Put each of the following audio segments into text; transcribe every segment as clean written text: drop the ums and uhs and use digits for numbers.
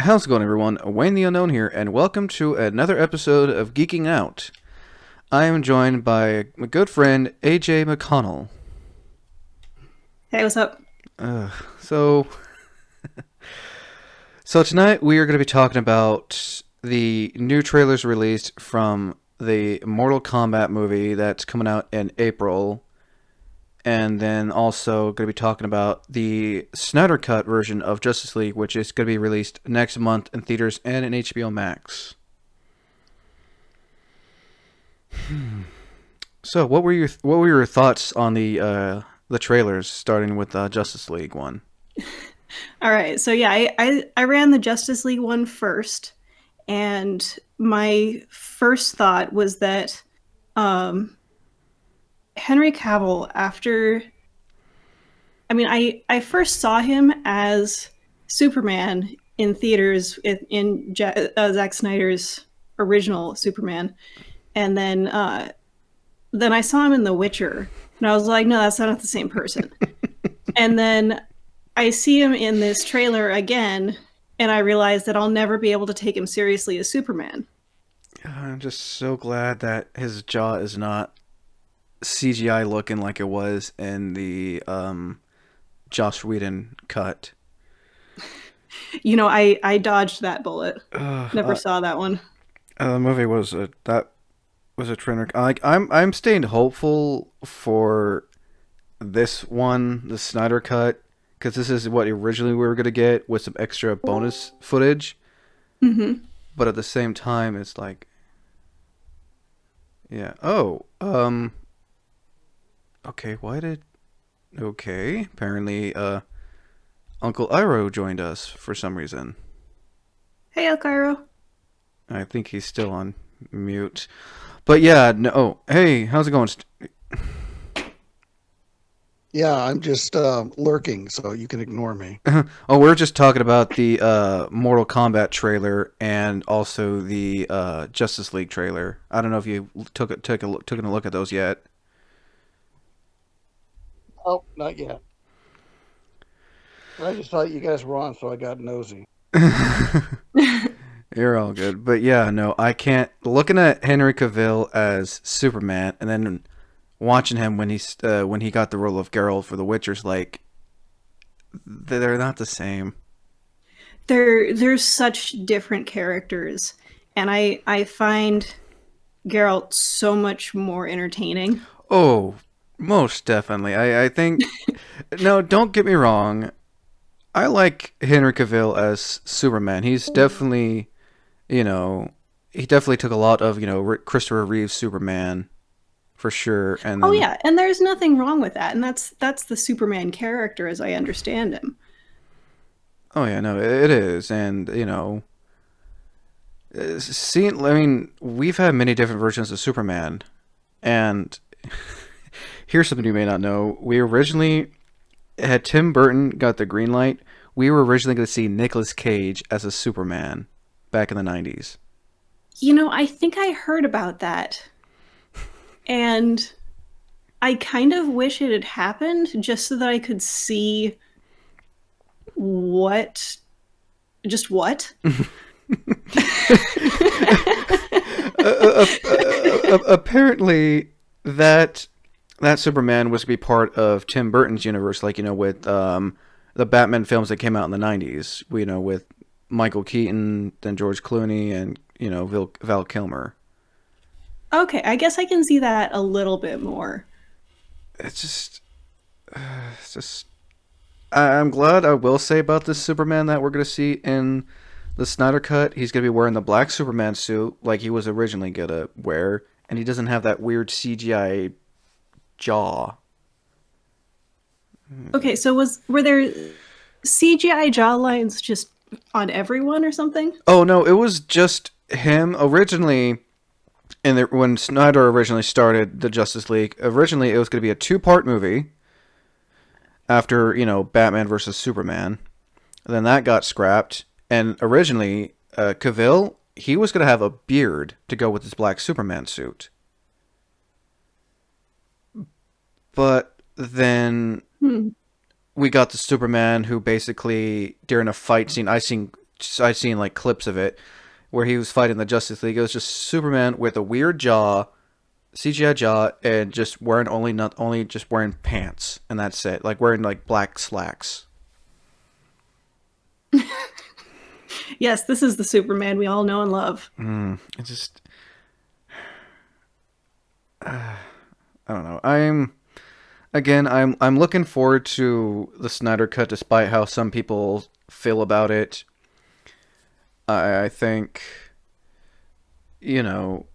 How's it going, everyone? Wayne the Unknown here, and welcome to another episode of Geeking Out. I am joined by my good friend, AJ McConnell. Hey, what's up? So tonight we are going to be talking about the new trailers released from the Mortal Kombat movie that's coming out in April. And then also going to be talking about the Snyder Cut version of Justice League, which is going to be released next month in theaters and in HBO Max. So, what were your thoughts on the trailers, starting with Justice League one? All right, so yeah, I ran the Justice League one first, and my first thought was that Henry Cavill, I first saw him as Superman in theaters in Zack Snyder's original Superman, and then I saw him in The Witcher, and I was like, no, that's not the same person. And then I see him in this trailer again, and I realize that I'll never be able to take him seriously as Superman. I'm just so glad that his jaw is not CGI looking like it was in the Joss Whedon cut. You know, I dodged that bullet. Never saw that one. The movie was a trainer. Like I'm staying hopeful for this one, the Snyder Cut, because this is what originally we were gonna get with some extra bonus footage. Mm-hmm. But at the same time, it's like, yeah. Okay, apparently, Uncle Iroh joined us for some reason. Hey, Uncle Iroh. I think he's still on mute. But yeah, no. Oh, hey, how's it going? Yeah, I'm just lurking, so you can ignore me. Oh, we're just talking about the Mortal Kombat trailer and also the Justice League trailer. I don't know if you took a look at those yet. Oh, not yet. I just thought you guys were on, so I got nosy. You're all good. But yeah, no, I can't. Looking at Henry Cavill as Superman and then watching him when he got the role of Geralt for The Witcher's, like, they're not the same. They're such different characters, and I find Geralt so much more entertaining. Oh, most definitely. I think... No, don't get me wrong. I like Henry Cavill as Superman. He's definitely, he definitely took a lot of, Christopher Reeve's Superman, for sure. And then, yeah, and there's nothing wrong with that, and that's the Superman character as I understand him. Oh yeah, no, it is, and we've had many different versions of Superman, and here's something you may not know: we originally had Tim Burton got the green light. We were originally going to see Nicolas Cage as a Superman back in the 90s. I think I heard about that. And I kind of wish it had happened just so that I could see what. Apparently, that Superman was to be part of Tim Burton's universe, like, with the Batman films that came out in the 90s, with Michael Keaton, then George Clooney, and, Val Kilmer. Okay, I guess I can see that a little bit more. It's just... I'm glad. I will say about this Superman that we're going to see in the Snyder Cut, he's going to be wearing the black Superman suit like he was originally going to wear, and he doesn't have that weird CGI jaw. Okay, so were there CGI jaw lines just on everyone or something? Oh, no, it was just him. Originally, when Snyder originally started the Justice League, originally it was going to be a 2-part movie after, Batman versus Superman. And then that got scrapped. And originally, Cavill, he was going to have a beard to go with his black Superman suit. But then we got the Superman who basically, during a fight scene, I seen I seen like clips of it where he was fighting the Justice League. It was just Superman with a weird jaw, CGI jaw, and just wearing only just wearing pants, and that's it. Like wearing like black slacks. Yes, this is the Superman we all know and love. It just, I don't know. I'm looking forward to the Snyder Cut, despite how some people feel about it. I think, you know,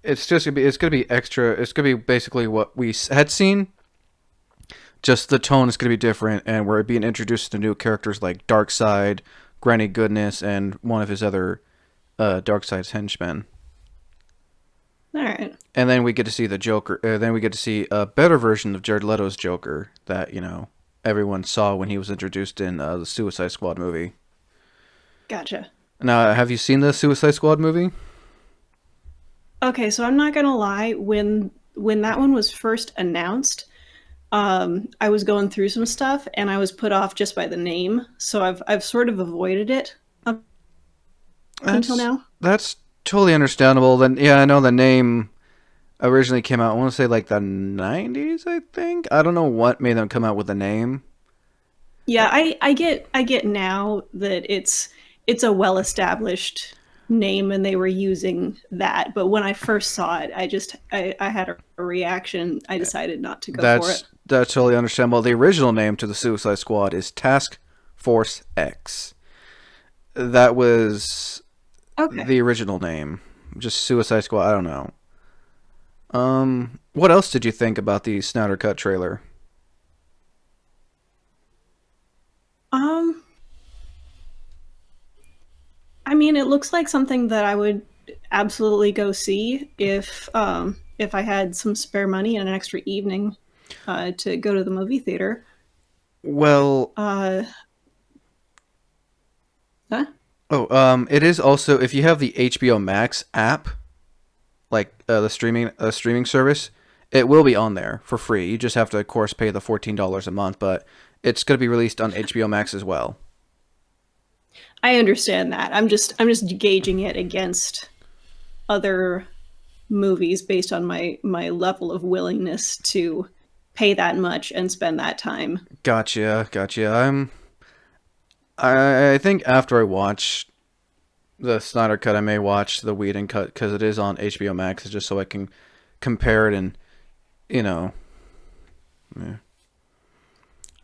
it's gonna be extra. It's gonna be basically what we had seen. Just the tone is gonna be different, and we're being introduced to new characters like Darkseid, Granny Goodness, and one of his other Darkseid's henchmen. All right. And then we get to see the Joker. Then we get to see a better version of Jared Leto's Joker that everyone saw when he was introduced in the Suicide Squad movie. Gotcha. Now, have you seen the Suicide Squad movie? Okay, so I'm not gonna lie. When that one was first announced, I was going through some stuff and I was put off just by the name. So I've sort of avoided it up until now. That's totally understandable. Then, yeah, I know the name originally came out. I want to say like the 90s. I think. I don't know what made them come out with the name. Yeah, I get now that it's a well-established name and they were using that. But when I first saw it, I had a reaction. I decided not to go for it. That's totally understandable. The original name to the Suicide Squad is Task Force X. That was the original name. Just Suicide Squad. I don't know. What else did you think about the Snyder Cut trailer? I mean, it looks like something that I would absolutely go see if I had some spare money and an extra evening to go to the movie theater. Well, huh? It is also, if you have the HBO Max app, like the streaming service, it will be on there for free. You just have to, of course, pay the $14 a month, but it's going to be released on HBO Max as well. I understand that. I'm just gauging it against other movies based on my level of willingness to pay that much and spend that time. Gotcha. I think after I watch the Snyder Cut, I may watch the Whedon Cut because it is on HBO Max, just so I can compare it and, yeah.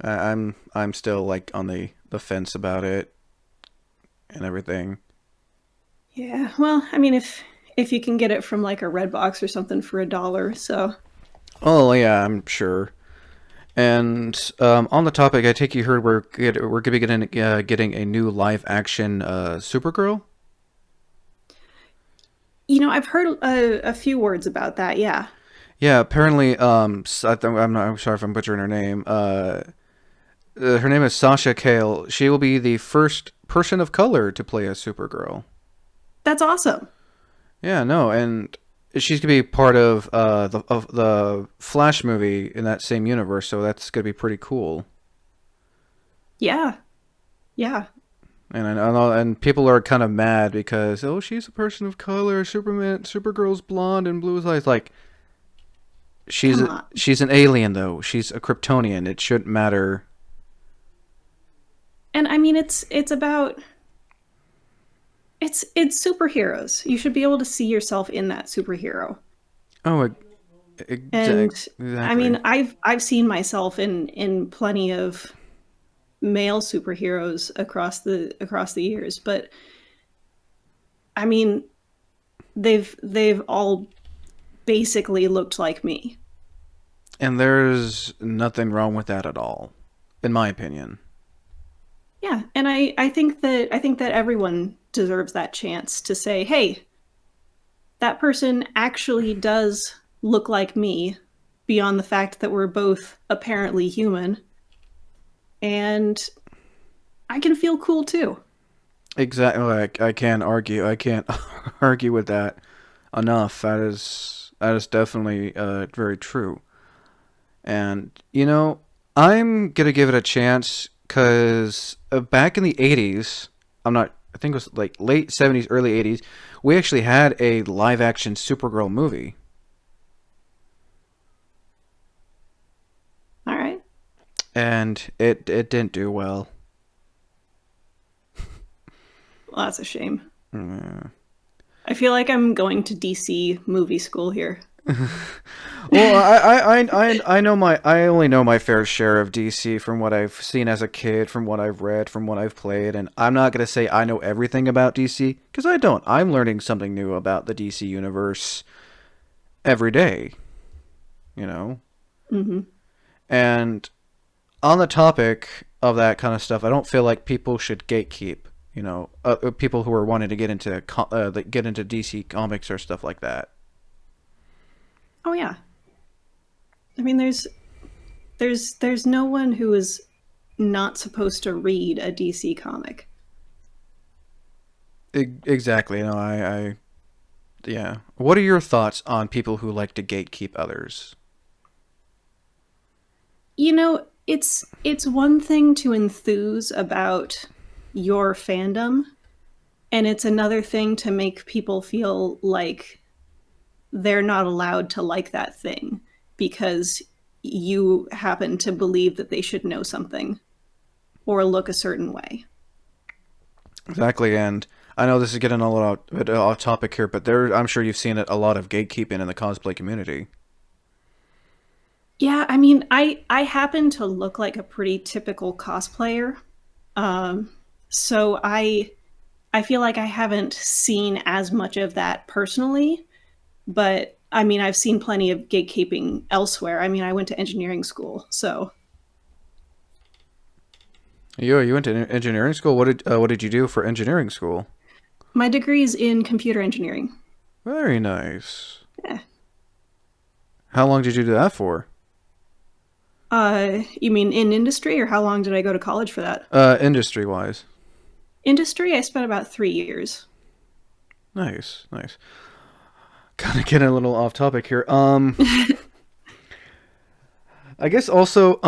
I'm still like on the fence about it and everything. Yeah, well, I mean, if you can get it from like a Redbox or something for $1, so. Oh yeah, I'm sure. And on the topic, I take you heard we're going to be getting a new live action Supergirl. I've heard a few words about that. Yeah. Yeah, apparently, I'm sorry if I'm butchering her name. Her name is Sasha Cale. She will be the first person of color to play a Supergirl. That's awesome. Yeah, no, and she's gonna be part of the Flash movie in that same universe, so that's gonna be pretty cool. Yeah. And I know, and people are kind of mad because she's a person of color. Supergirl's blonde and blue eyes. Like, she's an alien though. She's a Kryptonian. It shouldn't matter. And I mean, it's about it's superheroes. You should be able to see yourself in that superhero. Oh, and exactly. I mean, I've seen myself in plenty of male superheroes across the years, but I mean, they've all basically looked like me. And there's nothing wrong with that at all, in my opinion. Yeah, and I think that everyone deserves that chance to say, hey, that person actually does look like me, beyond the fact that we're both apparently human, and I can feel cool too. Exactly. I can't argue with that enough. That is definitely very true. And I'm gonna give it a chance because back in the 80s, I think it was like late 70s, early 80s, we actually had a live action Supergirl movie. All right. And it didn't do well. Well, that's a shame. Yeah. I feel like I'm going to DC movie school here. Well, I only know my fair share of DC from what I've seen as a kid, from what I've read, from what I've played, and I'm not gonna say I know everything about DC because I don't. I'm learning something new about the DC universe every day, you know. Mm-hmm. And on the topic of that kind of stuff, I don't feel like people should gatekeep. You know, people who are wanting to get into DC comics or stuff like that. Oh yeah. I mean, there's no one who is not supposed to read a DC comic. Exactly. No, I yeah. What are your thoughts on people who like to gatekeep others? You know, it's one thing to enthuse about your fandom, and it's another thing to make people feel like they're not allowed to like that thing because you happen to believe that they should know something or look a certain way. Exactly, and I know this is getting a little off topic here, but I'm sure you've seen it a lot of gatekeeping in the cosplay community. Yeah, I mean, I happen to look like a pretty typical cosplayer. So I feel like I haven't seen as much of that personally, but I mean, I've seen plenty of gatekeeping elsewhere. I mean, I went to engineering school, so. You went to engineering school. What did you do for engineering school? My degree is in computer engineering. Very nice. Yeah. How long did you do that for? You mean in industry, or how long did I go to college for that? Industry wise. Industry, I spent about 3 years. Nice. Kind of getting a little off topic here. I guess also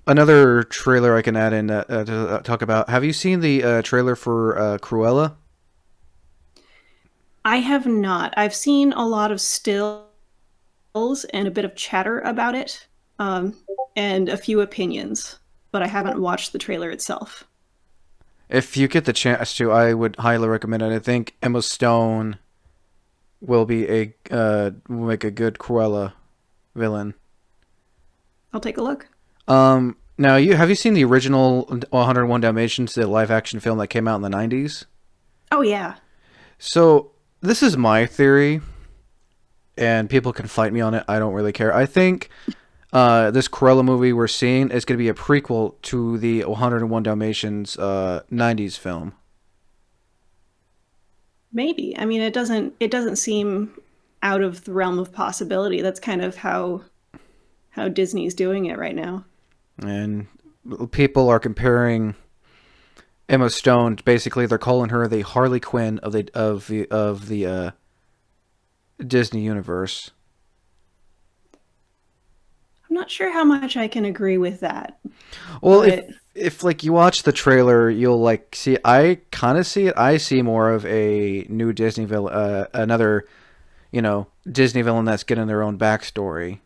another trailer I can add in to talk about. Have you seen the trailer for Cruella? I have not. I've seen a lot of stills and a bit of chatter about it, and a few opinions, but I haven't watched the trailer itself. If you get the chance to, I would highly recommend it. I think Emma Stone will make a good Cruella villain. I'll take a look. Now have you seen the original 101 Dalmatians, the live action film that came out in the 90s? Oh yeah. So this is my theory, and people can fight me on it. I don't really care. I think this Cruella movie we're seeing is going to be a prequel to the 101 Dalmatians 90s film. Maybe. I mean, it doesn't seem out of the realm of possibility. That's kind of how Disney's doing it right now. And people are comparing Emma Stone. Basically, they're calling her the Harley Quinn of the Disney universe. I'm not sure how much I can agree with that. Well, but... if like you watch the trailer, you'll like see. I kind of see it. I see more of a new Disney villain, another, Disney villain that's getting their own backstory.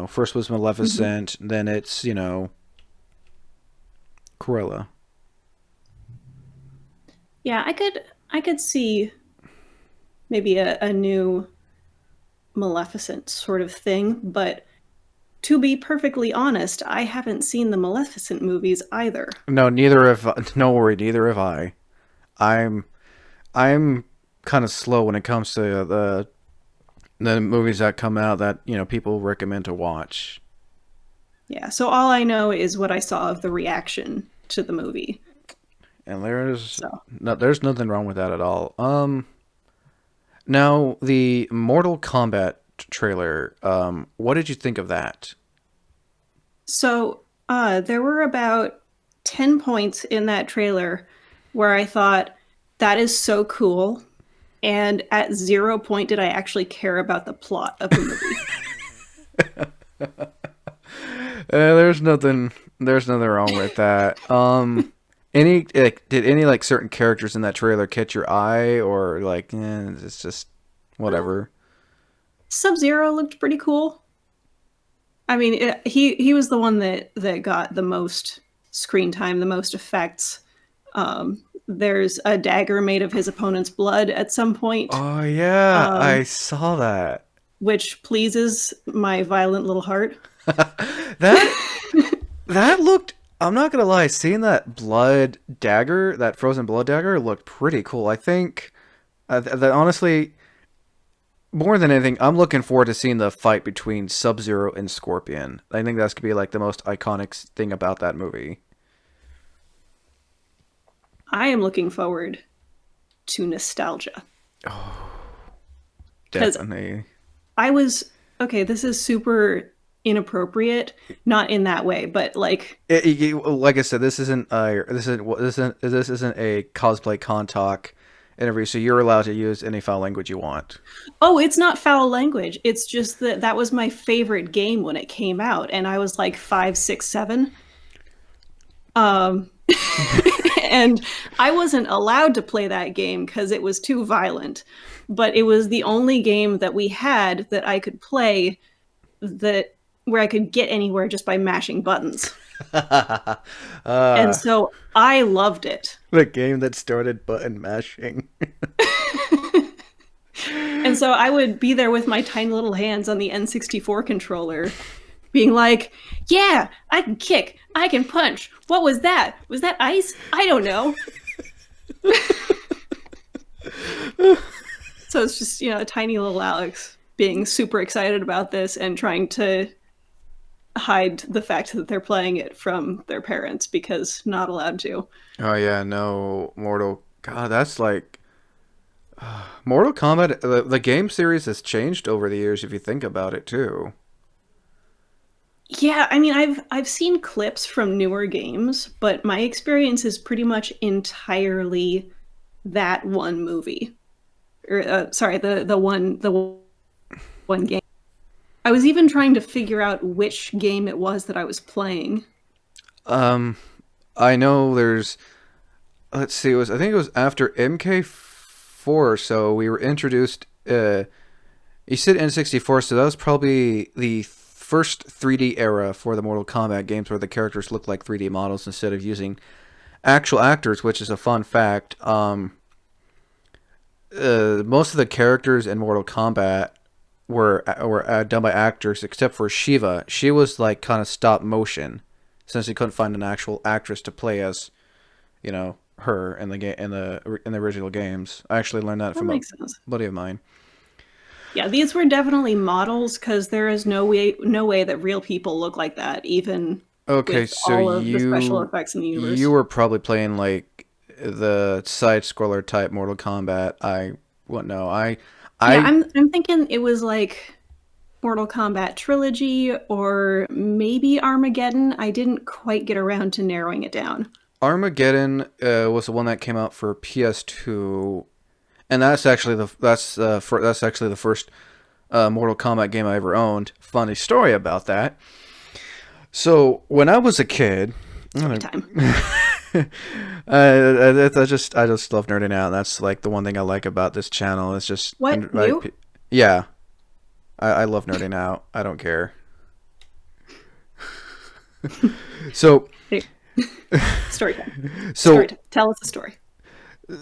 First was Maleficent, then it's Cruella. Yeah, I could see maybe a new Maleficent sort of thing, but to be perfectly honest, I haven't seen the Maleficent movies either. No, no worry, neither have I. I'm kind of slow when it comes to the movies that come out that people recommend to watch. Yeah, so all I know is what I saw of the reaction to the movie. And there's nothing wrong with that at all. Now the Mortal Kombat trailer. What did you think of that? So there were about 10 points in that trailer where I thought, that is so cool. And at 0 point did I actually care about the plot of the movie. There's nothing There's nothing wrong with that. Did any like certain characters in that trailer catch your eye, or like, it's just whatever? Sub-Zero looked pretty cool. I mean, he was the one that got the most screen time, the most effects. There's a dagger made of his opponent's blood at some point. Oh yeah, I saw that. Which pleases my violent little heart. That looked. I'm not gonna lie, seeing that blood dagger, that frozen blood dagger, looked pretty cool. I think that honestly, more than anything, I'm looking forward to seeing the fight between Sub-Zero and Scorpion. I think that's gonna be like the most iconic thing about that movie. I am looking forward to nostalgia. Oh, definitely. This is super inappropriate, not in that way, but like like I said, this isn't a cosplay con talk interview, so you're allowed to use any foul language you want. Oh, it's not foul language. It's just that was my favorite game when it came out, and I was like 5, 6, 7. And I wasn't allowed to play that game because it was too violent. But it was the only game that we had that I could play where I could get anywhere just by mashing buttons. And so I loved it. The game that started button mashing. And so I would be there with my tiny little hands on the N64 controller, being like, yeah, I can kick, I can punch. What was that? Was that ice? I don't know. So it's just, tiny little Alex being super excited about this and trying to hide the fact that they're playing it from their parents because not allowed to. Oh yeah, no, God, that's like Mortal Kombat. The game series has changed over the years if you think about it too. Yeah, I mean, I've seen clips from newer games, but my experience is pretty much entirely that one movie. Or sorry, the one game. I was even trying to figure out which game it was that I was playing. I know there's. Let's see. I think it was after MK4 or so. We were introduced. You said N64, so that was probably the first 3D era for the Mortal Kombat games, where the characters look like 3D models instead of using actual actors, which is a fun fact. Most of the characters in Mortal Kombat were done by actors, except for Shiva. She was like kind of stop motion, since they couldn't find an actual actress to play as, her in the original games. I actually learned that from a buddy of mine. Yeah, these were definitely models because there is no way that real people look like that, even with all of the special effects in the universe. You were probably playing like the side scroller type Mortal Kombat. I'm thinking it was like Mortal Kombat Trilogy or maybe Armageddon. I didn't quite get around to narrowing it down. Armageddon was the one that came out for PS2. And that's actually the first Mortal Kombat game I ever owned. Funny story about that. So when I was a kid, I just love nerding out. That's like the one thing I like about this channel. It's just yeah, I love nerding out. I don't care. So story time. Story time. Tell us a story.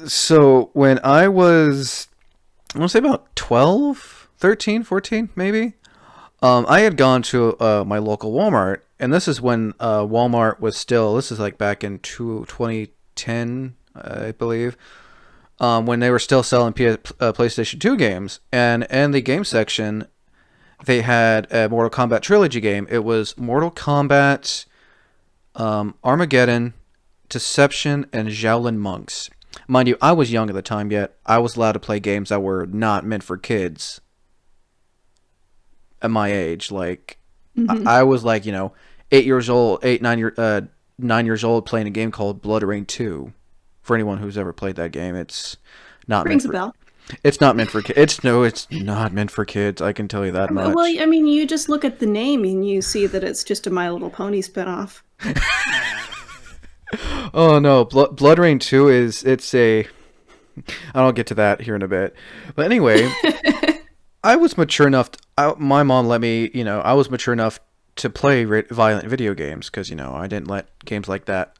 So when I want to say about 12, 13, 14, maybe, I had gone to my local Walmart, and this is when Walmart was still, this is like back in 2010, I believe, when they were still selling PlayStation 2 games. And in the game section, they had a Mortal Kombat Trilogy game. It was Mortal Kombat, Armageddon, Deception, and Shaolin Monks. Mind you, I was young at the time, yet I was allowed to play games that were not meant for kids at my age. Like, I was like, 9 years old, playing a game called Blood Rain 2. For anyone who's ever played that game, it's not Rings a bell. It's not meant for kids. It's not meant for kids. I can tell you that much. Well, I mean, you just look at the name and you see that it's just a My Little Pony spinoff. Oh no, Blood Rain 2 it's a. I'll get to that here in a bit. But anyway, I was mature enough. My mom let me. I was mature enough to play violent video games because I didn't let games like that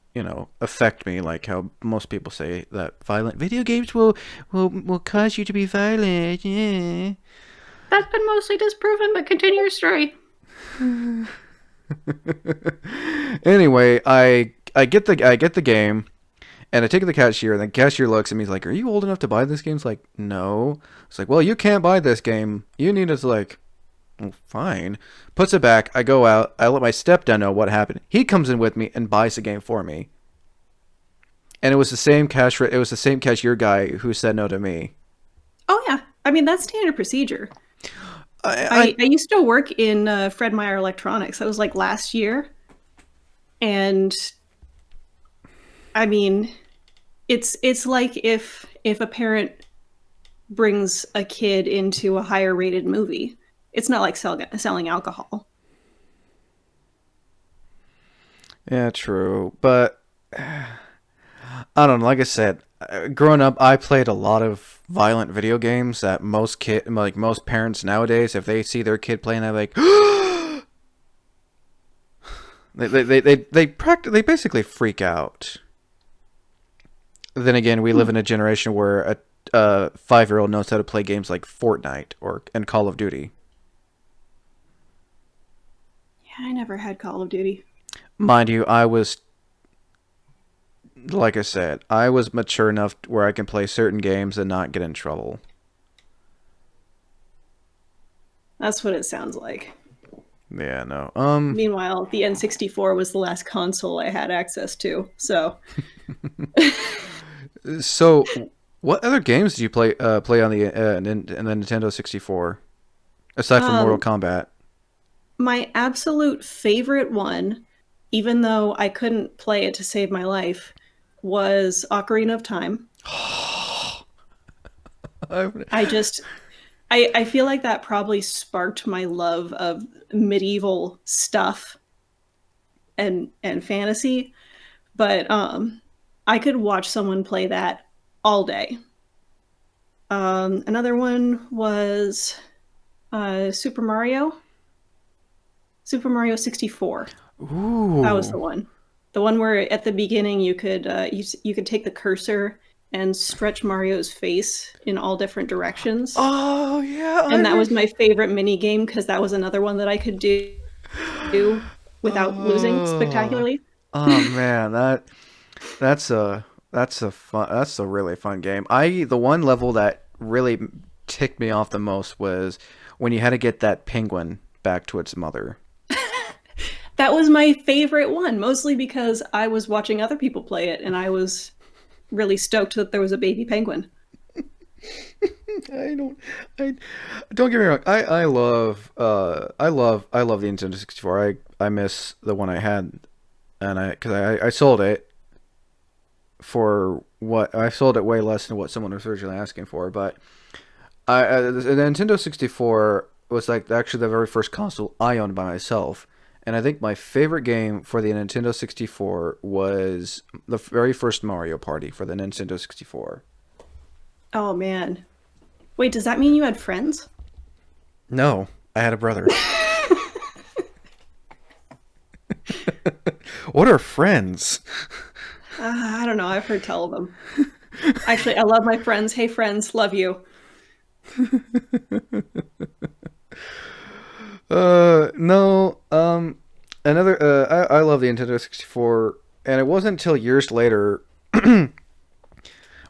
affect me, like how most people say that violent video games will cause you to be violent. Yeah. That's been mostly disproven, but continue your story. Anyway, I get the game, and I take it to the cashier, and the cashier looks at me, he's like, "Are you old enough to buy this game?" It's like, "No." It's like, "Well, you can't buy this game. You need it." Like, well, fine. Puts it back. I go out. I let my stepdad know what happened. He comes in with me and buys the game for me. And it was the same cashier guy who said no to me. Oh yeah, I mean that's standard procedure. I used to work in Fred Meyer Electronics. That was like last year, and I mean, it's like if a parent brings a kid into a higher rated movie. It's not like selling alcohol. Yeah, true. But I don't know. Like I said, growing up, I played a lot of violent video games that most parents nowadays, if they see their kid playing, they're like, they basically freak out. Then again, we live in a generation where a 5-year-old knows how to play games like Fortnite and Call of Duty. Yeah, I never had Call of Duty. Mind you, like I said, I was mature enough where I can play certain games and not get in trouble. That's what it sounds like. Yeah, no. Meanwhile, the N64 was the last console I had access to, so. So, what other games did you play on the Nintendo 64 aside from Mortal Kombat? My absolute favorite one, even though I couldn't play it to save my life, was Ocarina of Time. I feel like that probably sparked my love of medieval stuff and fantasy, but I could watch someone play that all day. Another one was Super Mario 64. Ooh. That was the one. The one where at the beginning you could you could take the cursor and stretch Mario's face in all different directions. Oh yeah, and that was my favorite mini game because that was another one that I could do without losing spectacularly. Oh man, that's a really fun game. The one level that really ticked me off the most was when you had to get that penguin back to its mother. That was my favorite one, mostly because I was watching other people play it, and I was really stoked that there was a baby penguin. Don't get me wrong. I love the Nintendo 64. I miss the one I had, and because I sold it for I sold it way less than what someone was originally asking for. But the Nintendo 64 was like actually the very first console I owned by myself. And I think my favorite game for the Nintendo 64 was the very first Mario Party for the Nintendo 64. Oh, man. Wait, does that mean you had friends? No, I had a brother. What are friends? I don't know. I've heard tell of them. Actually, I love my friends. Hey, friends. Love you. No, I love the Nintendo 64, and it wasn't until years later,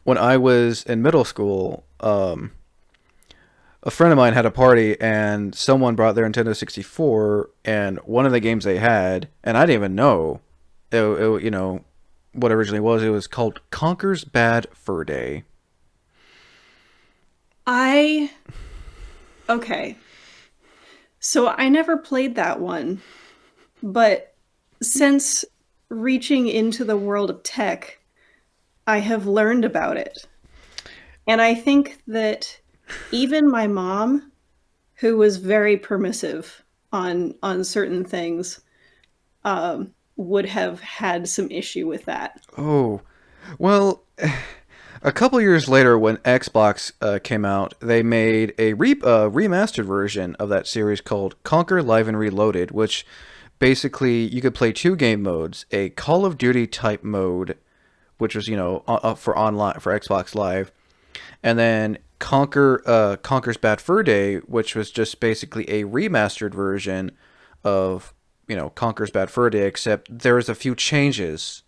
when I was in middle school, a friend of mine had a party, and someone brought their Nintendo 64, and one of the games they had, and I didn't even know, what originally it was called Conker's Bad Fur Day. Okay. So I never played that one, but since reaching into the world of tech, I have learned about it. And I think that even my mom, who was very permissive on certain things, would have had some issue with that. Oh, well, a couple years later, when Xbox came out, they made a remastered version of that series called Conquer Live and Reloaded, which basically you could play two game modes: a Call of Duty type mode, which was for online for Xbox Live, and then Conker's Bad Fur Day, which was just basically a remastered version of Conker's Bad Fur Day, except there was a few changes.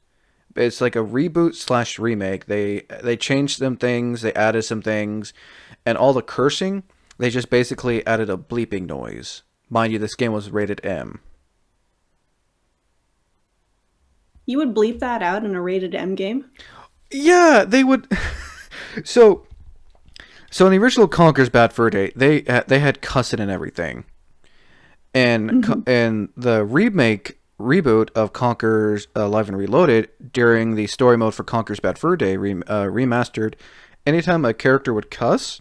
It's like a reboot / remake. They changed some things, they added some things, and all the cursing, they just basically added a bleeping noise. Mind you, this game was rated M. You would bleep that out in a rated M game? Yeah, they would. So in the original Conker's Bad Fur Day, they had cussing and everything, and and the reboot of Conker's Live and Reloaded, during the story mode for Conker's Bad Fur Day remastered, anytime a character would cuss,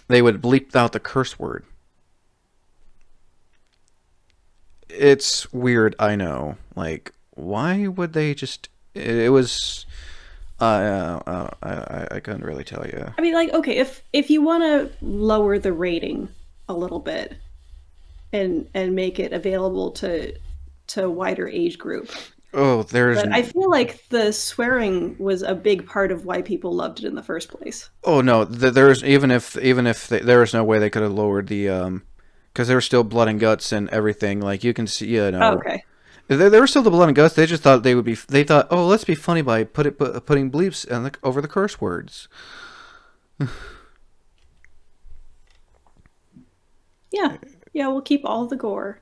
they would bleep out the curse word. It's weird, I know. Like, why would they just? It was. I couldn't really tell you. I mean, like, okay, if you want to lower the rating a little bit, and make it available to a wider age group. Oh, But I feel like the swearing was a big part of why people loved it in the first place. Oh no, there's even if there was no way they could have lowered the because there was still blood and guts and everything. Like, you can see, Oh, okay. There were still the blood and guts. They just thought they thought, oh, let's be funny by putting bleeps over the curse words. Yeah, we'll keep all the gore.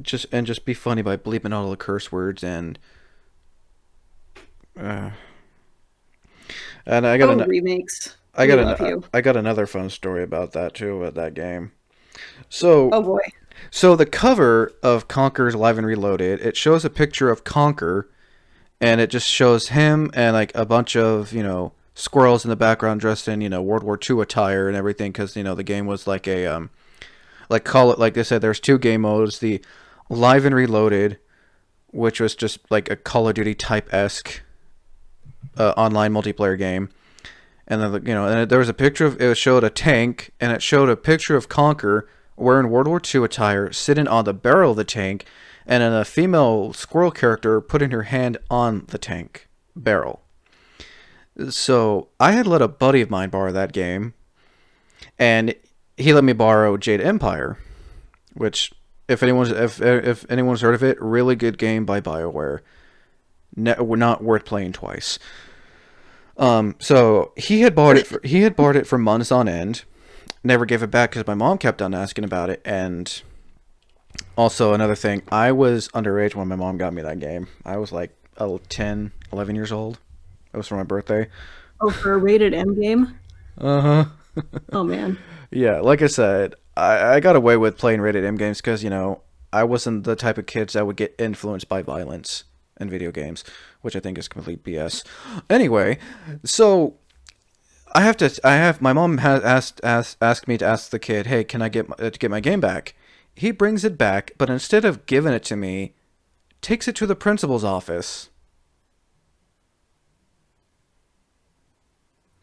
Just be funny by bleeping all the curse words and I got remakes. I got another fun story about that too, about that game. So, oh boy. So the cover of Conker's Live and Reloaded, it shows a picture of Conker, and it just shows him and like a bunch of squirrels in the background dressed in World War II attire and everything, because the game was like a like they said, there's two game modes: the Live and Reloaded, which was just like a Call of Duty type-esque online multiplayer game, and then and there was a picture of, it showed a tank, and it showed a picture of Conker wearing World War II attire, sitting on the barrel of the tank, and then a female squirrel character putting her hand on the tank barrel. So I had let a buddy of mine borrow that game, and he let me borrow Jade Empire, which, if anyone's heard of it, really good game by BioWare. Not worth playing twice. So he had borrowed it for months on end. Never gave it back because my mom kept on asking about it. And also another thing, I was underage when my mom got me that game. I was like 10, 11 years old. It was for my birthday. Oh, for a rated M game? Uh-huh. Oh, man. Yeah, like I said, I got away with playing rated M games because, I wasn't the type of kids that would get influenced by violence in video games, which I think is complete BS. Anyway, so my mom has asked me to ask the kid, hey, can I get my game back? He brings it back, but instead of giving it to me, takes it to the principal's office.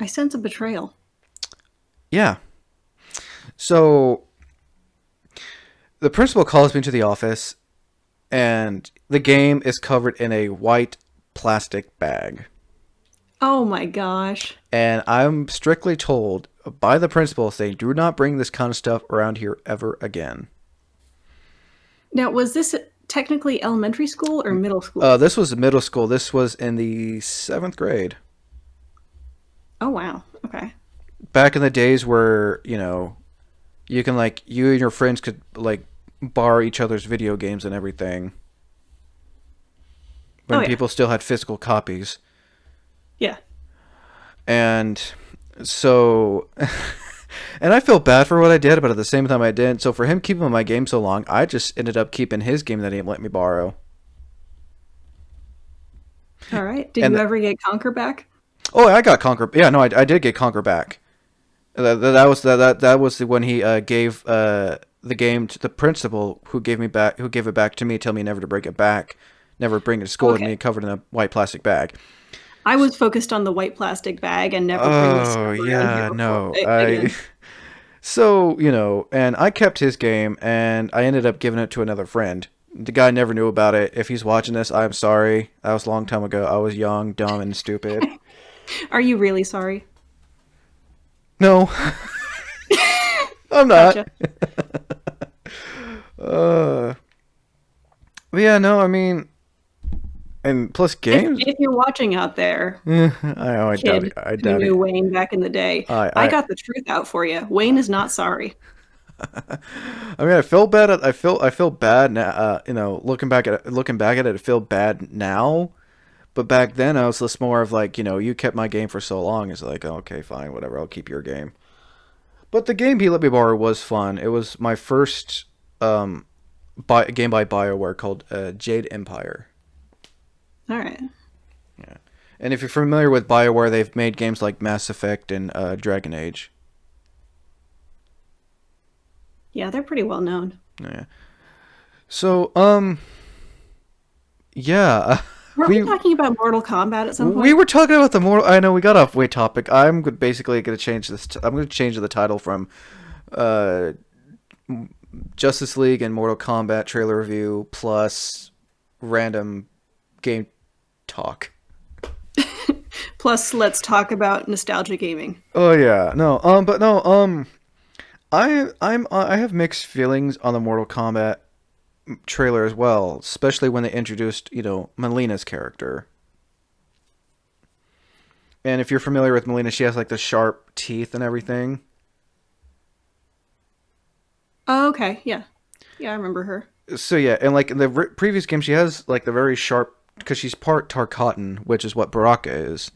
I sense a betrayal. Yeah. So the principal calls me to the office, and the game is covered in a white plastic bag. Oh my gosh. And I'm strictly told by the principal, saying, do not bring this kind of stuff around here ever again. Now, was this technically elementary school or middle school? This was middle school. This was in the 7th grade. Oh, wow. Okay. Back in the days where, you can, you and your friends could, borrow each other's video games and everything. When people still had physical copies. Yeah. And so, and I felt bad for what I did, but at the same time I didn't. So for him keeping my game so long, I just ended up keeping his game that he let me borrow. All right. Did you ever get Conquer back? Oh, I got Conquer. Yeah, no, I did get Conquer back. That was when he gave the game to the principal, who gave it back to me, telling me never to bring it back, never bring it to school with Okay. me covered in a white plastic bag. I was focused on the white plastic bag and never bring this stuff around here before. Again. So, and I kept his game, and I ended up giving it to another friend. The guy never knew about it. If he's watching this, I'm sorry. That was a long time ago. I was young, dumb, and stupid. Are you really sorry? No. I'm not. Gotcha. But yeah, no, I mean, and plus games. If you're watching out there, I doubt kid it. I who doubt it. knew Wayne back in the day, I got the truth out for you. Wayne is not sorry. I mean, I feel bad. I feel bad now. Looking back at it, I feel bad now. But back then, I was just more of like, you kept my game for so long. It's like, oh, okay, fine, whatever. I'll keep your game. But the game he let me borrow was fun. It was my first game by BioWare called Jade Empire. All right. Yeah, and if you're familiar with BioWare, they've made games like Mass Effect and Dragon Age. Yeah, they're pretty well known. Yeah. So, yeah. Weren't we talking about Mortal Kombat at some point? We were talking about the Mortal. I know we got off way topic. I'm basically going to change this. I'm going to change the title from Justice League and Mortal Kombat trailer review plus random game talk. Plus, let's talk about nostalgia gaming. Oh yeah, no, but no, I have mixed feelings on the Mortal Kombat trailer as well, especially when they introduced, Melina's character. And if you're familiar with Melina, she has like the sharp teeth and everything. Oh, okay. Yeah. Yeah, I remember her. So yeah, and like in the previous game, she has like the very sharp, because she's part Tarkatan, which is what Baraka is.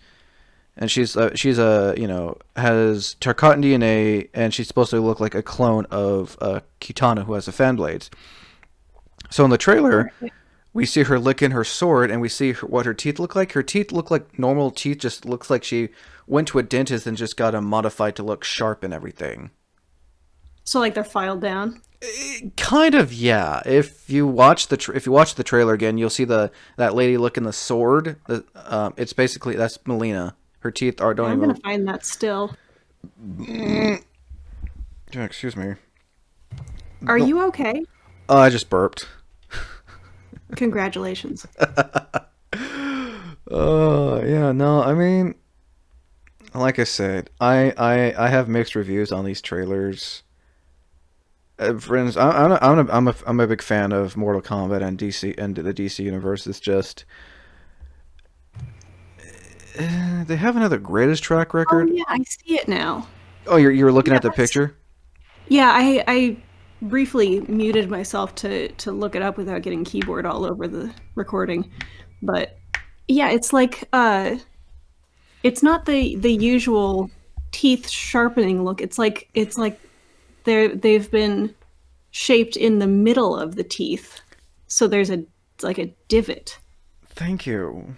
And she's has Tarkatan DNA, and she's supposed to look like a clone of Kitana, who has the fan blades. So in the trailer, we see her licking her sword, and we see what her teeth look like. Her teeth look like normal teeth, just looks like she went to a dentist and just got them modified to look sharp and everything. So, like, they're filed down? Kind of, yeah. If you watch the trailer again, you'll see that lady licking the sword. It's basically, that's Melina. Her teeth are I'm going to find that still. Yeah, excuse me. Are you okay? I just burped. Congratulations. Yeah, no, I mean, like I said, I have mixed reviews on these trailers. Friends, I'm a big fan of Mortal Kombat and DC and the DC universe. It's just they have another greatest track record. Oh, yeah, I see it now. Oh, you're looking at the picture? Yeah, I briefly muted myself to look it up without getting keyboard all over the recording. But yeah, it's like it's not the usual teeth sharpening look. It's like they've been shaped in the middle of the teeth. So there's a divot. Thank you.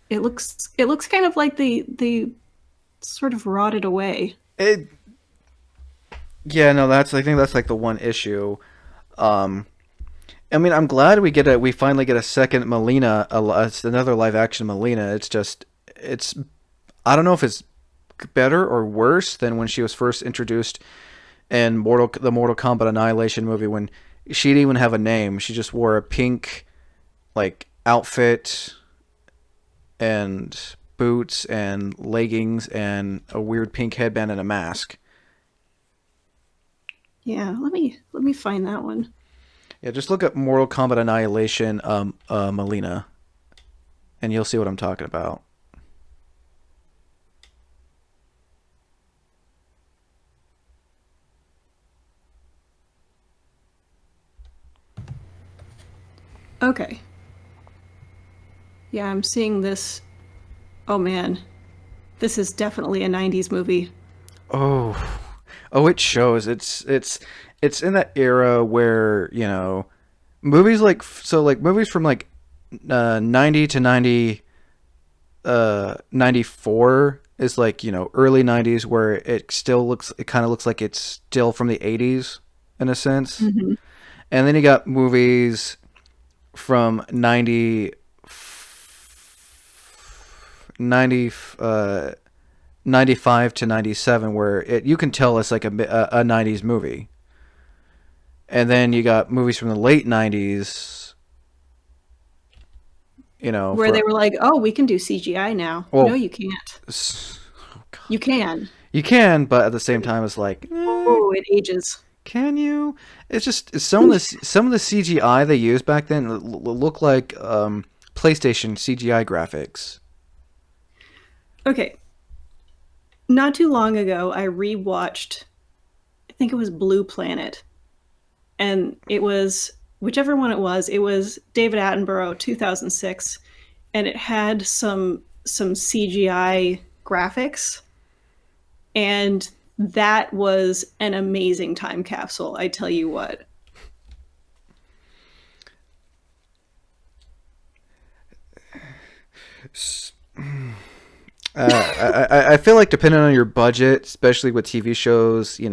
It looks kind of like the sort of rotted away. Yeah, no, I think that's like the one issue. I mean, I'm glad we finally get a second Melina, another live action Melina. It's I don't know if it's better or worse than when she was first introduced in the Mortal Kombat Annihilation movie, when she didn't even have a name. She just wore a pink like outfit and boots and leggings and a weird pink headband and a mask. Yeah, let me find that one. Yeah, just look up Mortal Kombat Annihilation Melina, and you'll see what I'm talking about. Okay. Yeah, I'm seeing this. Oh man, this is definitely a 90s movie. Oh, it shows. It's in that era where, movies movies from like 90 to 94 is like, early 90s, where it kind of looks like it's still from the 80s in a sense. Mm-hmm. And then you got movies from 95 to 97, where you can tell it's like a 90s movie. And then you got movies from the late 90s, where they were like, "Oh, we can do CGI now." Well, no, you can't. Oh, God. You can. You can, but at the same time, it's like, Oh, it ages. Can you? It's just some of the CGI they used back then look like PlayStation CGI graphics. Okay. Not too long ago, I rewatched, I think it was Blue Planet. And it was, whichever one it was David Attenborough, 2006. And it had some CGI graphics. And that was an amazing time capsule, I tell you what. I feel like depending on your budget, especially with TV shows, you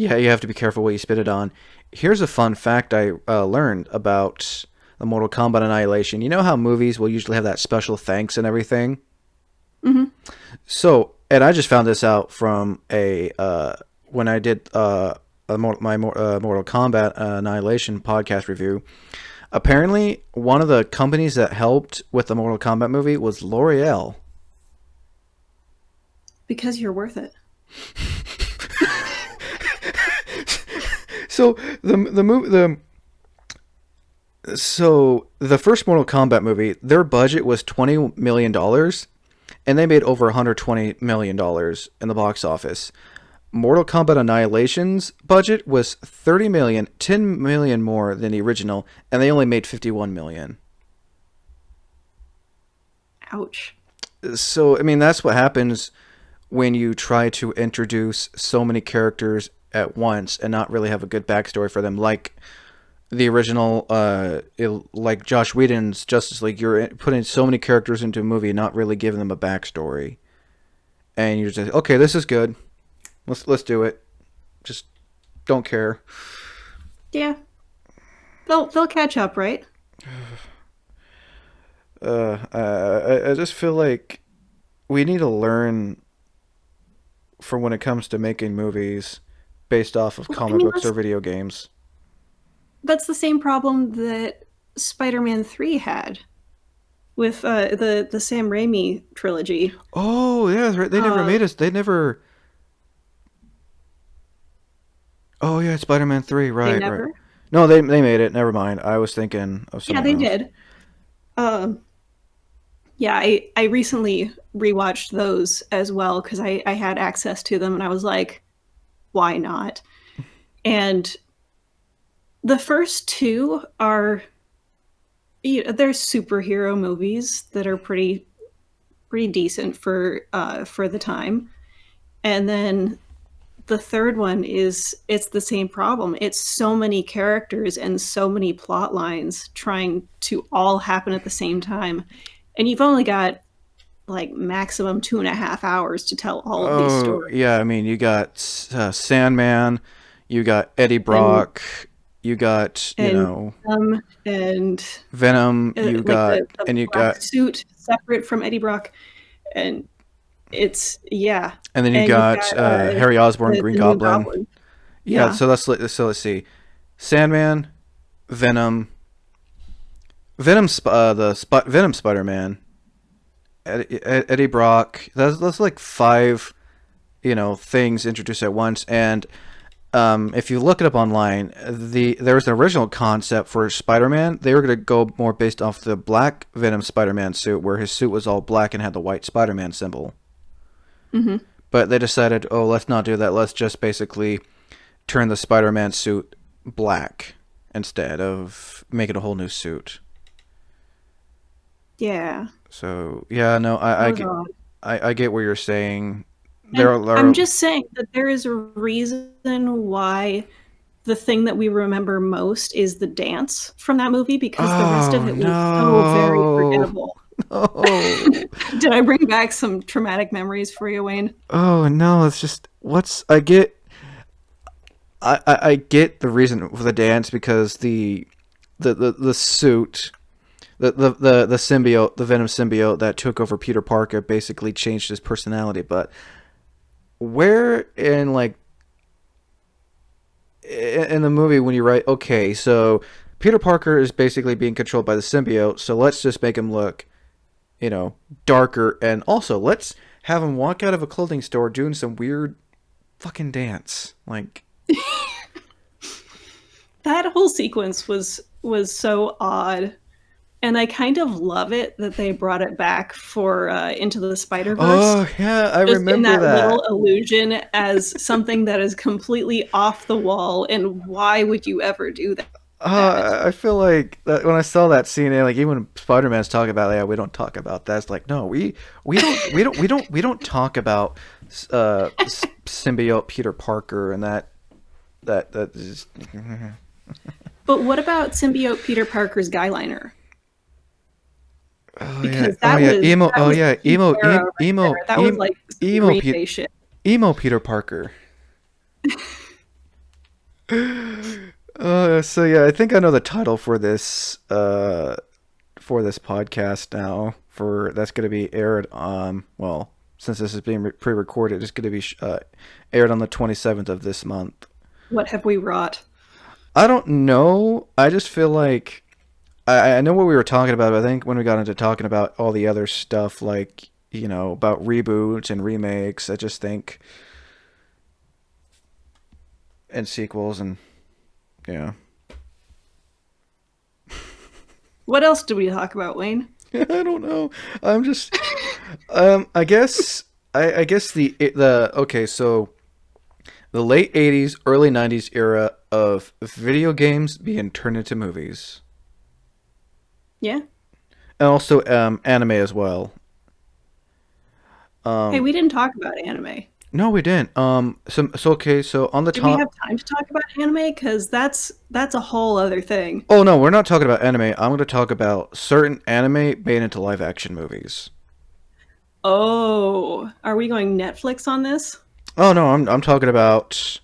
have to be careful what you spend it on. Here's a fun fact I learned about the Mortal Kombat Annihilation. You know how movies will usually have that special thanks and everything? Mm-hmm. So, and I just found this out from when I did my Mortal Kombat Annihilation podcast review. Apparently, one of the companies that helped with the Mortal Kombat movie was L'Oreal. Because you're worth it. So the first Mortal Kombat movie, their budget was $20 million, and they made over $120 million in the box office. Mortal Kombat Annihilation's budget was $30 million, $10 million more than the original, and they only made $51 million. Ouch. So, I mean, that's what happens when you try to introduce so many characters at once and not really have a good backstory for them. Like the original, like Joss Whedon's Justice League, you're putting so many characters into a movie, not really giving them a backstory. And you're just, okay, this is good. Let's do it. Just don't care. Yeah. They'll catch up, right? I just feel like we need to learn from when it comes to making movies based off of comic books or video games. That's the same problem that Spider-Man 3 had with the Sam Raimi trilogy. Oh, yeah, that's right. They never made us. They never. Oh, yeah, Spider-Man 3, right, They never? right. No, they made it. Never mind. I was thinking of something else. Yeah, they did. Yeah, I recently rewatched those as well because I had access to them and I was like, why not? And the first two are, they're superhero movies that are pretty decent for the time. And then the third one it's the same problem. It's so many characters and so many plot lines trying to all happen at the same time. And you've only got like maximum 2.5 hours to tell all of these stories. Yeah, I mean, you got Sandman, you got Eddie Brock, you got, and Venom, you got, and you got suit separate from Eddie Brock. And it's, yeah. And then you got Harry Osborn, Green Goblin. Yeah, so let's see. Sandman, Venom Spider-Man, Eddie Brock. That's like 5, things introduced at once. And if you look it up online, there was an original concept for Spider-Man. They were going to go more based off the black Venom Spider-Man suit, where his suit was all black and had the white Spider-Man symbol. Mm-hmm. But they decided, let's not do that. Let's just basically turn the Spider-Man suit black instead of making a whole new suit. Yeah. So yeah, no, I get what you're saying. I'm just saying that there is a reason why the thing that we remember most is the dance from that movie, because the rest of it was so very forgettable. No. Did I bring back some traumatic memories for you, Wayne? Oh no, it's just I get the reason for the dance, because the the suit, the symbiote, the Venom symbiote that took over Peter Parker basically changed his personality. But where in the movie when you write, okay, so Peter Parker is basically being controlled by the symbiote, so let's just make him look, darker, and also let's have him walk out of a clothing store doing some weird fucking dance. That whole sequence was so odd, and I kind of love it that they brought it back for Into the Spider-Verse. Oh yeah, I just remember in that that little illusion as something that is completely off the wall, and why would you ever do that? I feel like that when I saw that scene, even when Spider-Man's talking about, we don't talk about that. It's like, no, we don't talk about symbiote Peter Parker and that is. But what about symbiote Peter Parker's guyliner? Oh Because yeah, that was emo. that Oh was yeah, emo. Kinshiro right Emo. there. That was like emo. Green Day shit. Emo Peter Parker. So yeah, I think I know the title for this podcast now. That's going to be aired well, since this is being pre-recorded, it's going to be aired on the 27th of this month. What have we wrought? I don't know. I just feel like I know what we were talking about, but I think when we got into talking about all the other stuff, about reboots and remakes, I just think, and sequels, and yeah. What else do we talk about, Wayne? I don't know. I'm just, I guess okay. So the late '80s, early '90s era of video games being turned into movies. Yeah. And also anime as well. Hey, we didn't talk about anime. No, we didn't. So on the Do top. we have time to talk about anime? Because that's a whole other thing. Oh no, we're not talking about anime. I'm going to talk about certain anime made into live action movies. Oh, are we going Netflix on this? Oh no, I'm talking about.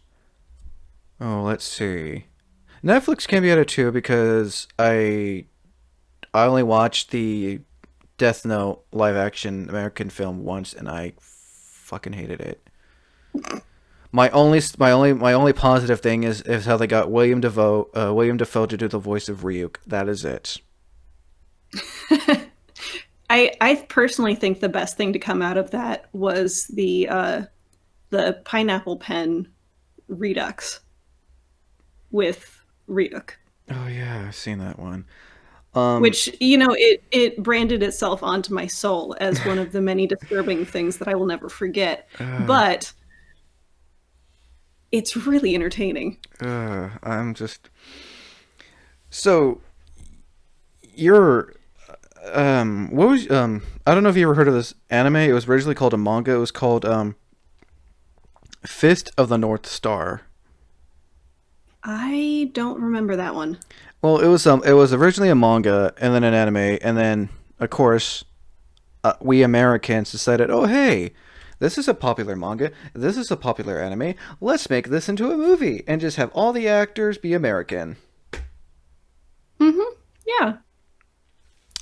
Oh, let's see. Netflix can be added too because I only watched the Death Note live action American film once and I fucking hated it. My only positive thing is how they got William Dafoe to do the voice of Ryuk. That is it. I personally think the best thing to come out of that was the Pineapple Pen Redux with Ryuk. Oh yeah, I've seen that one. Which, it branded itself onto my soul as one of the many disturbing things that I will never forget. But it's really entertaining. I'm just... So, you're... what was... I don't know if you ever heard of this anime. It was originally called a manga. It was called, Fist of the North Star. I don't remember that one. Well, it was originally a manga, and then an anime, and then, of course, we Americans decided, oh, hey, this is a popular manga, this is a popular anime, let's make this into a movie, and just have all the actors be American. Mm-hmm. Yeah.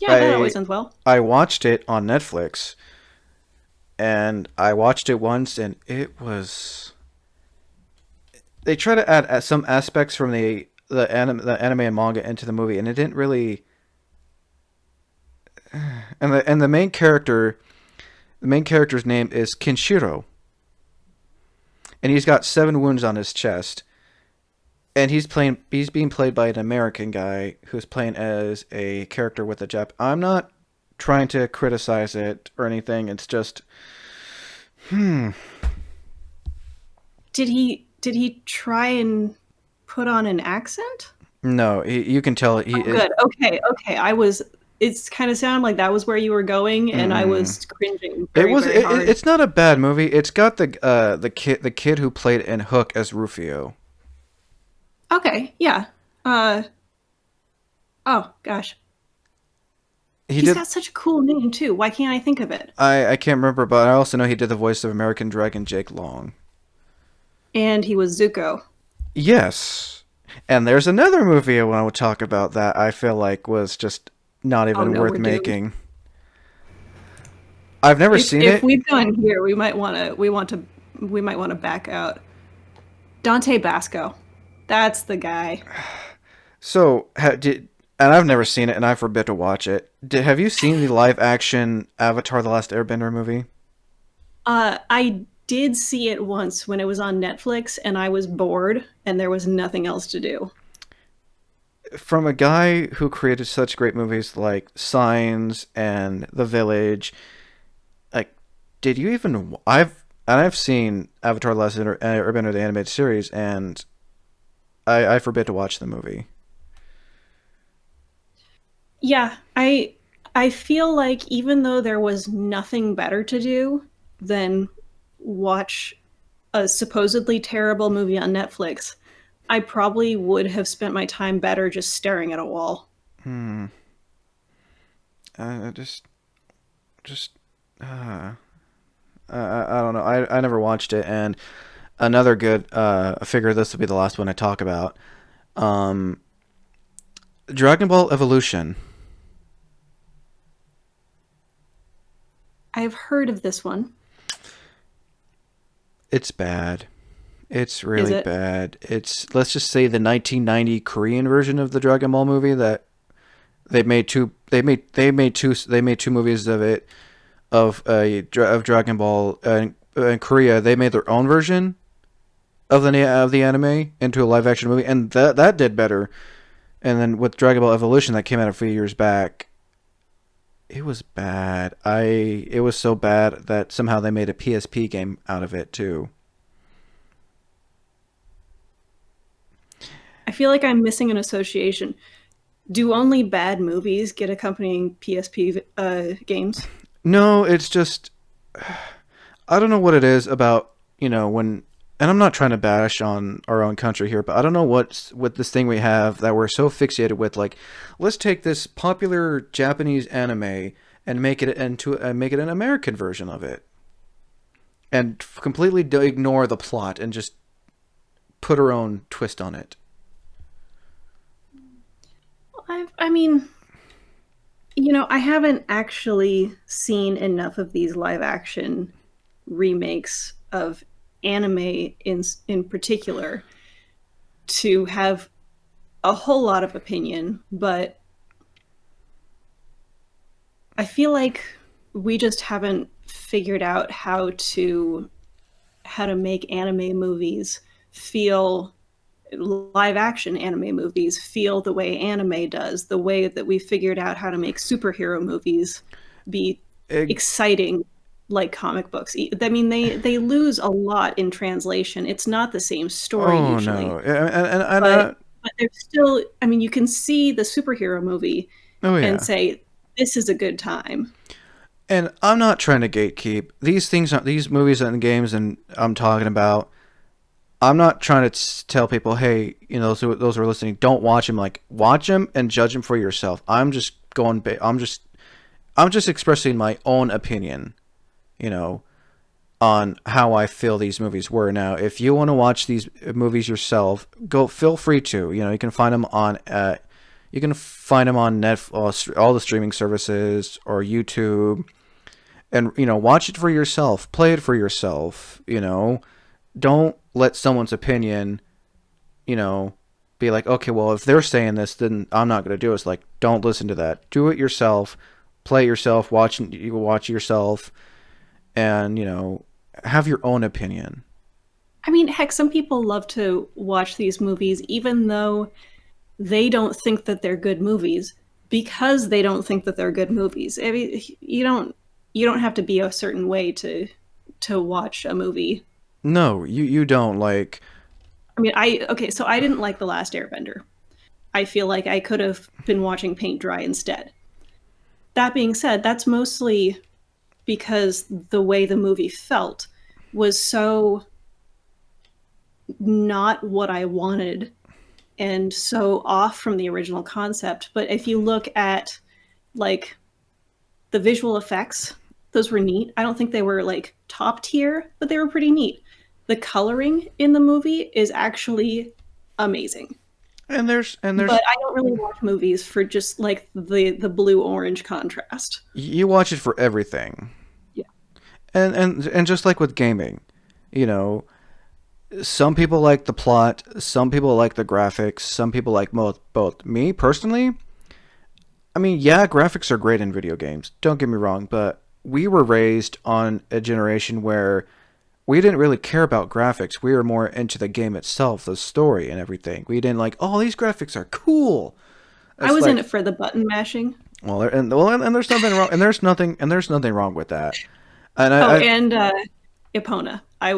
Yeah, that always ends well. I watched it on Netflix, and I watched it once, and it was... They try to add some aspects from the anime and manga into the movie, and it didn't really... And the main character's name is Kinshiro, and he's got 7 wounds on his chest, and he's being played by an American guy who's playing as a character with a Jap. I'm not trying to criticize it or anything. It's just, Did he try and put on an accent? No, you can tell Good. Okay. It's kind of sounded like that was where you were going, and I was cringing. Very hard. It's not a bad movie. It's got the kid who played in Hook as Rufio. Okay. Yeah. Oh gosh. He's got such a cool name too. Why can't I think of it? I can't remember, but I also know he did the voice of American Dragon Jake Long. And he was Zuko. Yes. And there's another movie I want to talk about that I feel like was just not Oh even no, worth we're doomed. making. I've never seen If it. we've gone here, we might want to back out. Dante Basco, that's the guy. So, and I've never seen it, and I forbid to watch it. Have you seen the live action Avatar: The Last Airbender movie? I did see it once when it was on Netflix, and I was bored, and there was nothing else to do. From a guy who created such great movies like Signs and The Village, like, did you even? I've seen Avatar: The Last Airbender, the animated series, and I forbid to watch the movie. Yeah, I feel like even though there was nothing better to do than watch a supposedly terrible movie on Netflix, I probably would have spent my time better just staring at a wall. Hmm. I just, uh, I don't know. I never watched it, and another good. I figure this will be the last one I talk about. Um, Dragon Ball Evolution. I've heard of this one. It's bad. It's Is really it? bad. It's, let's just say, the 1990 Korean version of the Dragon Ball movie that they made two. They made two movies of it of Dragon Ball in Korea. They made their own version of the anime into a live action movie, and that did better. And then with Dragon Ball Evolution that came out a few years back, it was bad. It was so bad that somehow they made a PSP game out of it too. I feel like I'm missing an association. Do only bad movies get accompanying PSP games? No, it's just I don't know what it is about, when, and I'm not trying to bash on our own country here, but I don't know what's with this thing we have that we're so fixated with. Like, let's take this popular Japanese anime and make it an American version of it, and completely ignore the plot and just put our own twist on it. I mean, I haven't actually seen enough of these live action remakes of anime in particular to have a whole lot of opinion, but I feel like we just haven't figured out how to make anime movies feel live action anime movies feel the way anime does, the way that we figured out how to make superhero movies be It, exciting like comic books. I mean, they lose a lot in translation. It's not the same story oh usually, no, and but they're still. I mean, you can see the superhero movie oh and yeah. say this is a good time. And I'm not trying to gatekeep these things, these movies and games, and I'm talking about. I'm not trying to tell people, hey, those who are listening, don't watch them. Like, watch them and judge them for yourself. I'm just expressing my own opinion, you know, on how I feel these movies were. Now, if you want to watch these movies yourself, go. Feel free to. You can find them on. You can find them on Netflix, all the streaming services, or YouTube, and watch it for yourself. Play it for yourself. Don't let someone's opinion, you know, be like, okay, well, if they're saying this, then I'm not going to do it. It's like, don't listen to that. Do it yourself. Play it yourself. Watch yourself, and have your own opinion. I mean, heck, some people love to watch these movies even though they don't think that they're good movies because they don't think that they're good movies. I mean, you don't have to be a certain way to watch a movie. No, you don't like. I mean, so I didn't like The Last Airbender. I feel like I could have been watching paint dry instead. That being said, that's mostly because the way the movie felt was so not what I wanted and so off from the original concept. But if you look at like the visual effects, those were neat. I don't think they were like top tier, but they were pretty neat. The coloring in the movie is actually amazing. and there's But I don't really watch movies for just like the blue orange contrast. you watch it for everything. Yeah. And just like with gaming, you know, some people like the plot, some people like the graphics, some people like both. Me personally, I mean, yeah, graphics are great in video games. Don't get me wrong, but we were raised on a generation where we didn't really care about graphics. We were more into the game itself, the story and everything. We didn't like, oh, these graphics are cool. I It's was in like, it for the button mashing. and there's nothing wrong, and there's nothing wrong with that. And Oh, I and Epona. I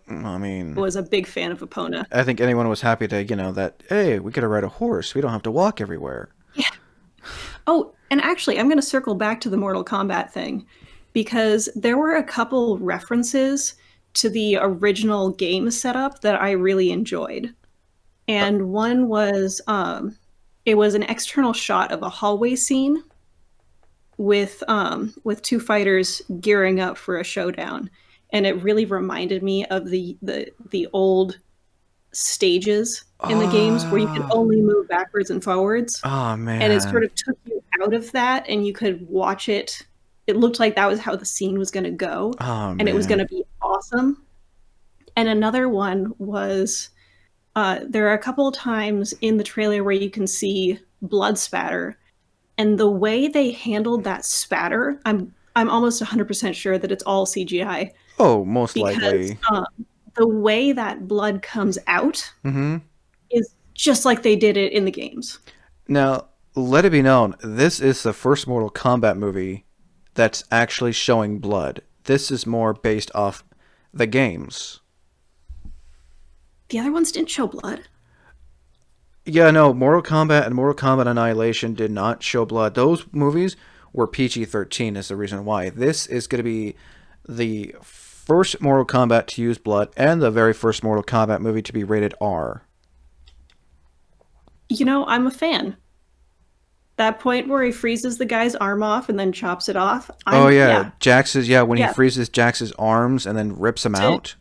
I mean, was a big fan of Epona. I think anyone was happy to, that, hey, we get to ride a horse. We don't have to walk everywhere. Yeah. Oh, and actually, I'm going to circle back to the Mortal Kombat thing because there were a couple references to the original game setup that I really enjoyed. And one was it was an external shot of a hallway scene with two fighters gearing up for a showdown, and it really reminded me of the old stages in the games where you could only move backwards and forwards. Oh, And it sort man. of took you out of that and you could watch it. It looked like that was how the scene was going to go, Oh, and it was going man. to be awesome. And another one was there are a couple of times in the trailer where you can see blood spatter, and the way they handled that spatter, I'm almost 100% sure that it's all CGI Oh, most because likely. the way that blood comes out Hmm. is just like they did it in the games. Now, let it be known, this is the first Mortal Kombat movie that's actually showing blood. This is more based off the games. The other ones didn't show blood. Yeah, no, Mortal Kombat and Mortal Kombat Annihilation did not show blood. Those movies were PG-13 is the reason why. This is going to be the first Mortal Kombat to use blood and the very first Mortal Kombat movie to be rated R. You know, I'm a fan. That point where he freezes the guy's arm off and then chops it off. Oh yeah, Yeah, When he yeah. freezes Jax's arms and then rips him To out.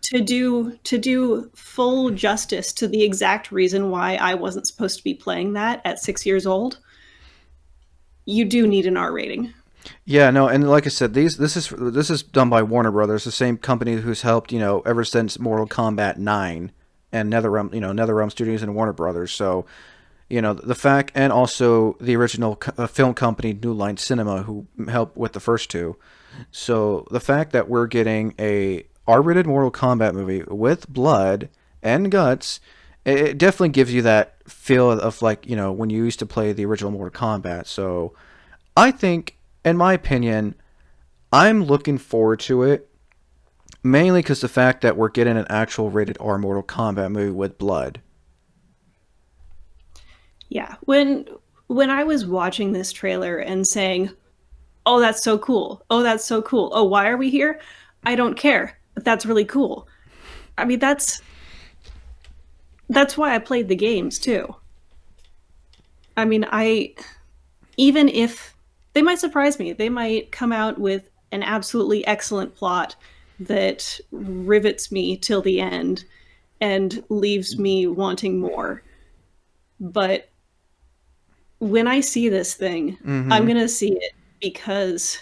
to do full justice to the exact reason why I wasn't supposed to be playing that at 6 years old, you do need an R rating. Yeah, no, and like I said, this is done by Warner Brothers, the same company who's helped, ever since Mortal Kombat 9 and NetherRealm Studios and Warner Brothers. So, the fact, and also the original film company New Line Cinema, who helped with the first two. So the fact that we're getting a R-rated Mortal Kombat movie with blood and guts, it definitely gives you that feel of like, when you used to play the original Mortal Kombat. So I think, in my opinion, I'm looking forward to it, mainly because the fact that we're getting an actual rated R Mortal Kombat movie with blood. Yeah. When I was watching this trailer and saying, "Oh, that's so cool. Oh, that's so cool. Oh, why are we here?" I don't care. But that's really cool. I mean, that's why I played the games too. I mean, even if they might surprise me, they might come out with an absolutely excellent plot that rivets me till the end and leaves me wanting more. But when I see this thing, I'm Hmm. going to see it because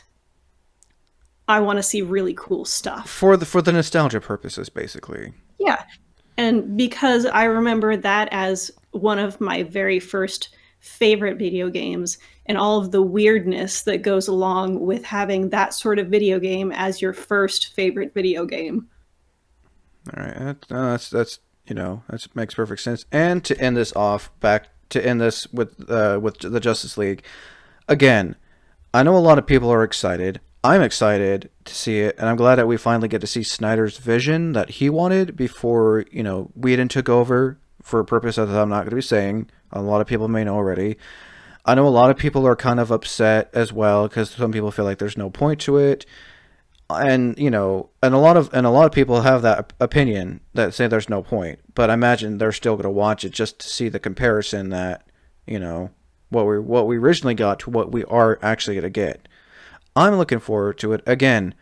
I want to see really cool stuff. For the nostalgia purposes, basically. Yeah. And because I remember that as one of my very first favorite video games and all of the weirdness that goes along with having that sort of video game as your first favorite video game. All right, that's that makes perfect sense. And to end this off, back to end this with the Justice League again. I know a lot of people are excited. I'm excited to see it, and I'm glad that we finally get to see Snyder's vision that he wanted before Whedon took over for a purpose that I'm not going to be saying. A lot of people may know already. I know a lot of people are kind of upset as well because some people feel like there's no point to it, and a lot of people have that opinion that say there's no point. But I imagine they're still going to watch it just to see the comparison that what we originally got to what we are actually going to get. I'm looking forward to it again.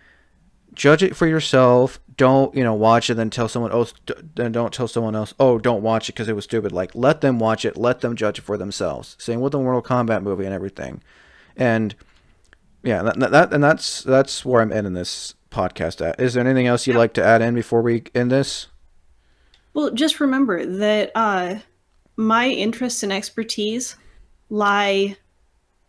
judge it for yourself. Don't, watch it, then tell someone else. Then don't tell someone else, oh, don't watch it because it was stupid. Like, let them watch it. Let them judge it for themselves. Same with the Mortal Kombat movie and everything. And yeah, that's where I'm ending this podcast at. Is there anything else you'd like to add in before we end this? Well, just remember that my interests and expertise lie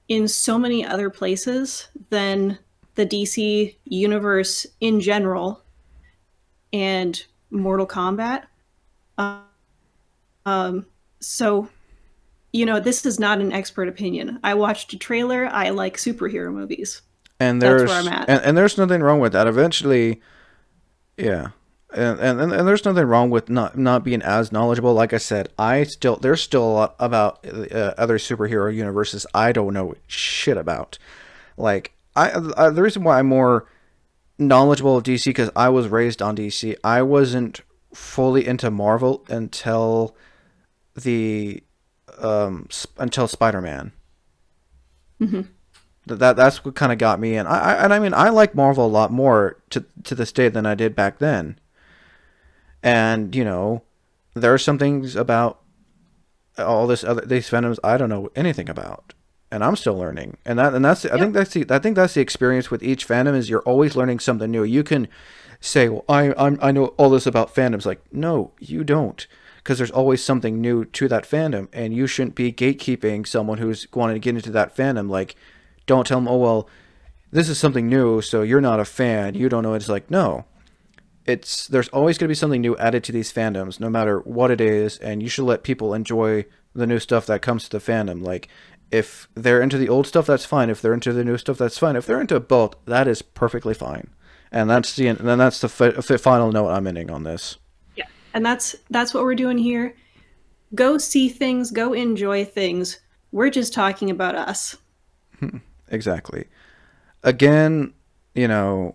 in so many other places than the DC universe in general and Mortal Kombat. So, this is not an expert opinion. I watched a trailer. I like superhero movies. And that's where I'm at. And there's nothing wrong with that. Eventually, yeah. And there's nothing wrong with not being as knowledgeable. Like I said, there's still a lot about other superhero universes I don't know shit about. Like the reason why I'm more knowledgeable of DC because I was raised on DC. I wasn't fully into Marvel until until Spider-Man. Mm-hmm. That's what kind of got me in. I like Marvel a lot more to this day than I did back then. And, there are some things about all these fandoms I don't know anything about, and I'm still learning. And that's I think that's the experience with each fandom is you're always learning something new. You can say, well, I know all this about fandoms. Like, no, you don't, because there's always something new to that fandom, and you shouldn't be gatekeeping someone who's wanting to get into that fandom. Like, don't tell them, oh well, this is something new, so you're not a fan. You don't know. It's like, no. There's always going to be something new added to these fandoms, no matter what it is, and you should let people enjoy the new stuff that comes to the fandom. Like, if they're into the old stuff, that's fine. If they're into the new stuff, that's fine. If they're into both, that is perfectly fine. And that's the final note I'm ending on this. Yeah, and that's what we're doing here. Go see things, go enjoy things. We're just talking about us. Exactly. Again, to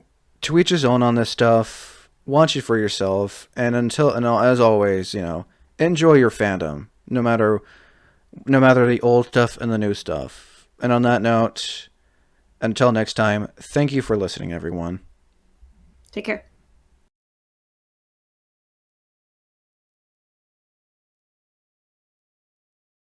each his own on this stuff. Watch it for yourself, and as always, enjoy your fandom, no matter the old stuff and the new stuff. And on that note, until next time, thank you for listening, everyone. Take care.